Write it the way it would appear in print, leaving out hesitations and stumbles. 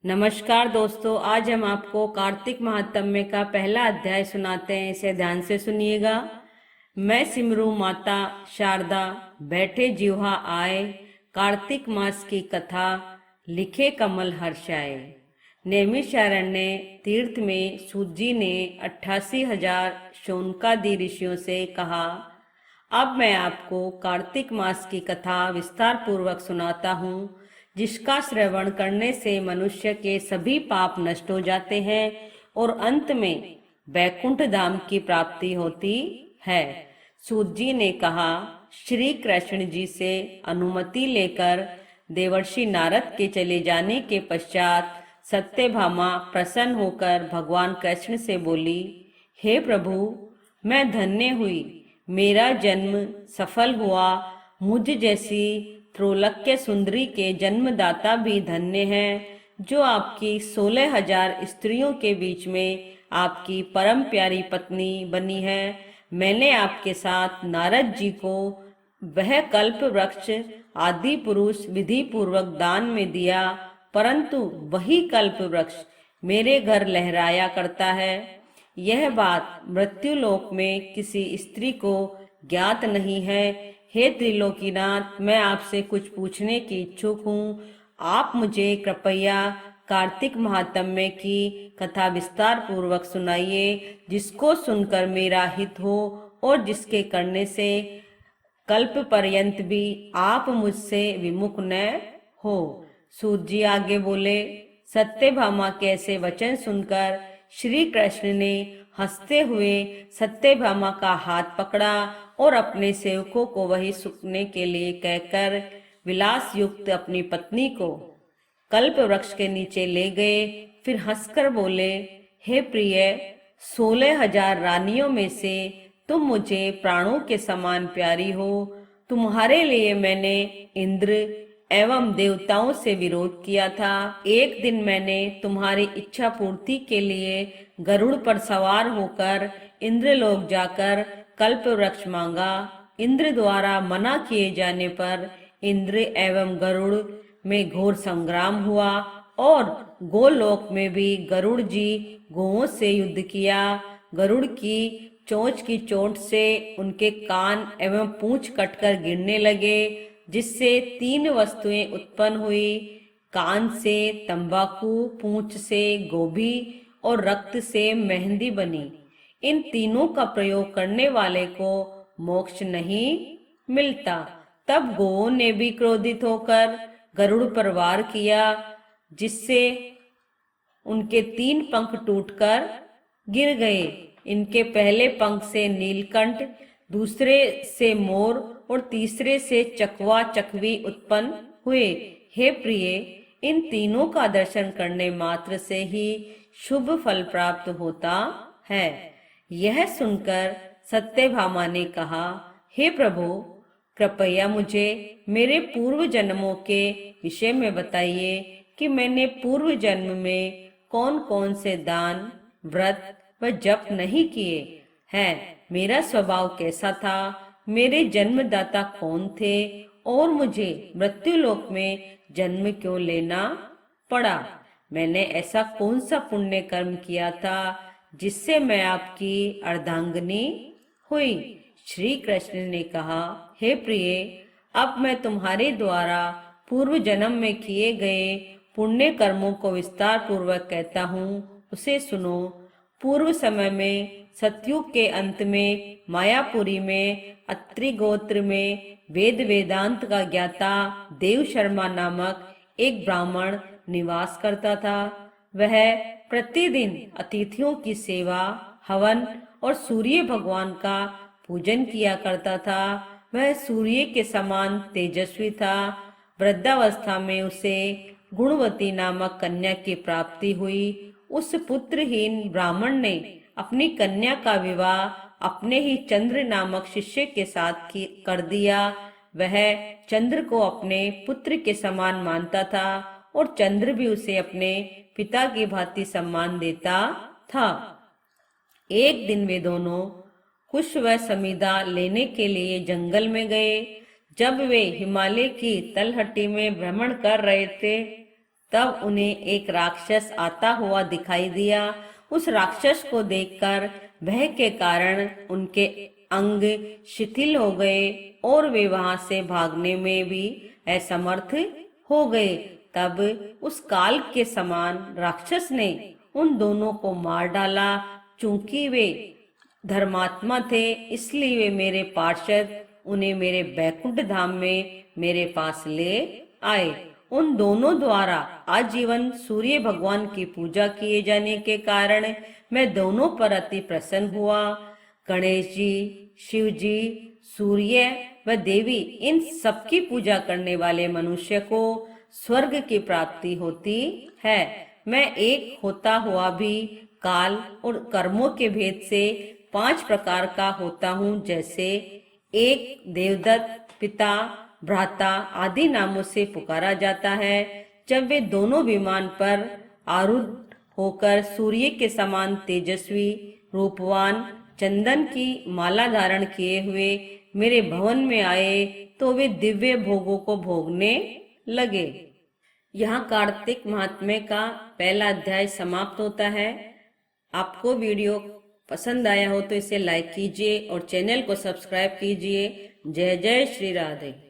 नमस्कार दोस्तों, आज हम आपको कार्तिक महात्म्य का पहला अध्याय सुनाते हैं। इसे ध्यान से सुनिएगा। मैं सिमरू माता शारदा, बैठे जिह्वा आए, कार्तिक मास की कथा लिखे कमल हर्षाए। नैमिषारण्य तीर्थ में सूत जी ने 88,000 शौनकादि ऋषियों से कहा, अब मैं आपको कार्तिक मास की कथा विस्तार पूर्वक सुनाता हूँ, जिसका श्रवण करने से मनुष्य के सभी पाप नष्ट हो जाते हैं और अंत में वैकुंठ धाम की प्राप्ति होती है। सूत जी ने कहा, श्री कृष्ण जी से अनुमति लेकर देवर्षि नारद के चले जाने के पश्चात सत्यभामा प्रसन्न होकर भगवान कृष्ण से बोली, हे प्रभु, मैं धन्य हुई, मेरा जन्म सफल हुआ। मुझ जैसी त्रैलोक्य सुंदरी के जन्मदाता भी धन्य हैं, जो आपकी 16,000 स्त्रियों के बीच में आपकी परम प्यारी पत्नी बनी है। मैंने आपके साथ नारद जी को वह कल्प वृक्ष आदि पुरुष विधि पूर्वक दान में दिया, परंतु वही कल्प वृक्ष मेरे घर लहराया करता है। यह बात मृत्युलोक में किसी स्त्री को ज्ञात नहीं है। हे त्रिलोकीनाथ, मैं आपसे कुछ पूछने की इच्छुक हूँ। आप मुझे कृपया कार्तिक महात्म्य की कथा विस्तार पूर्वक सुनाइए, जिसको सुनकर मेरा हित हो और जिसके करने से कल्प पर्यंत भी आप मुझसे विमुख न हो। सूत जी आगे बोले, सत्यभामा के ऐसे वचन सुनकर श्री कृष्ण ने हंसते हुए सत्यभामा का हाथ पकड़ा और अपने सेवकों को वही सुखने के लिए कहकर विलास युक्त अपनी पत्नी को कल्प वृक्ष के नीचे ले गए। फिर हंसकर बोले, हे प्रिय, 16,000 रानियों में से तुम मुझे प्राणों के समान प्यारी हो। तुम्हारे लिए मैंने इंद्र एवं देवताओं से विरोध किया था। एक दिन मैंने तुम्हारी इच्छा पूर्ति के लिए गरुड़ पर सवार होकर इंद्रलोक जाकर कल्प वृक्ष मांगा। इंद्र द्वारा मना किए जाने पर इंद्र एवं गरुड़ में घोर संग्राम हुआ और गोलोक में भी गरुड़ जी गोओं से युद्ध किया। गरुड़ की चोंच की चोट से उनके कान एवं पूंछ कटकर गिरने लगे, जिससे 3 वस्तुएं उत्पन्न हुई। कान से तंबाकू, पूंछ से गोभी और रक्त से मेहंदी बनी। इन तीनों का प्रयोग करने वाले को मोक्ष नहीं मिलता। तब गोओं ने भी क्रोधित होकर गरुड़ पर वार किया, जिससे उनके 3 पंख टूटकर गिर गए। इनके पहले पंख से नीलकंठ, दूसरे से मोर और तीसरे से चकवा चकवी उत्पन्न हुए। हे प्रिय, इन तीनों का दर्शन करने मात्र से ही शुभ फल प्राप्त होता है। यह सुनकर सत्यभामा ने कहा, हे प्रभु, कृपया मुझे मेरे पूर्व जन्मों के विषय में बताइए कि मैंने पूर्व जन्म में कौन कौन से दान, व्रत व जप नहीं किए हैं। मेरा स्वभाव कैसा था, मेरे जन्मदाता कौन थे और मुझे मृत्युलोक में जन्म क्यों लेना पड़ा। मैंने ऐसा कौन सा पुण्य कर्म किया था जिससे मैं आपकी अर्धांगिनी हुई। श्री कृष्ण ने कहा, हे प्रिय, अब मैं तुम्हारे द्वारा पूर्व जन्म में किए गए पुण्य कर्मों को विस्तार पूर्वक कहता हूँ, उसे सुनो। पूर्व समय में सतयुग के अंत में मायापुरी में अत्रि गोत्र में वेद वेदांत का ज्ञाता देव शर्मा नामक एक ब्राह्मण निवास करता था। वह प्रतिदिन अतिथियों की सेवा, हवन और सूर्य भगवान का पूजन किया करता था। वह सूर्य के समान तेजस्वी था। वृद्धावस्था में उसे गुणवती नामक कन्या की प्राप्ति हुई। उस पुत्रहीन ब्राह्मण ने अपनी कन्या का विवाह अपने ही चंद्र नामक शिष्य के साथ कर दिया। वह चंद्र को अपने पुत्र के समान मानता था और चंद्र भी उसे अपने पिता की भांति सम्मान देता था। एक दिन वे दोनों कुश व समीधा लेने के लिए जंगल में गए। जब वे हिमालय की तलहटी में भ्रमण कर रहे थे, तब उन्हें एक राक्षस आता हुआ दिखाई दिया। उस राक्षस को देखकर भय के कारण उनके अंग शिथिल हो गए और वे वहां से भागने में भी असमर्थ हो गए। तब उस काल के समान राक्षस ने उन दोनों को मार डाला। चूंकि वे धर्मात्मा थे इसलिए वे मेरे पार्षद उन्हें मेरे बैकुंठ धाम में मेरे पास ले आए। उन दोनों द्वारा आजीवन सूर्य भगवान की पूजा किए जाने के कारण मैं दोनों पर अति प्रसन्न हुआ। गणेश जी, शिव जी, सूर्य व देवी इन सबकी पूजा करने वाले मनुष्य को स्वर्ग की प्राप्ति होती है। मैं एक होता हुआ भी काल और कर्मों के भेद से 5 प्रकार का होता हूँ, जैसे एक देवदत्त, पिता, भ्राता आदि नामों से पुकारा जाता है। जब वे दोनों विमान पर आरूढ़ होकर सूर्य के समान तेजस्वी, रूपवान, चंदन की माला धारण किए हुए मेरे भवन में आए तो वे दिव्य भोगों को भोगने लगे। यहाँ कार्तिक महात्म्य का पहला अध्याय समाप्त होता है। आपको वीडियो पसंद आया हो तो इसे लाइक कीजिए और चैनल को सब्सक्राइब कीजिए। जय जय श्री राधे।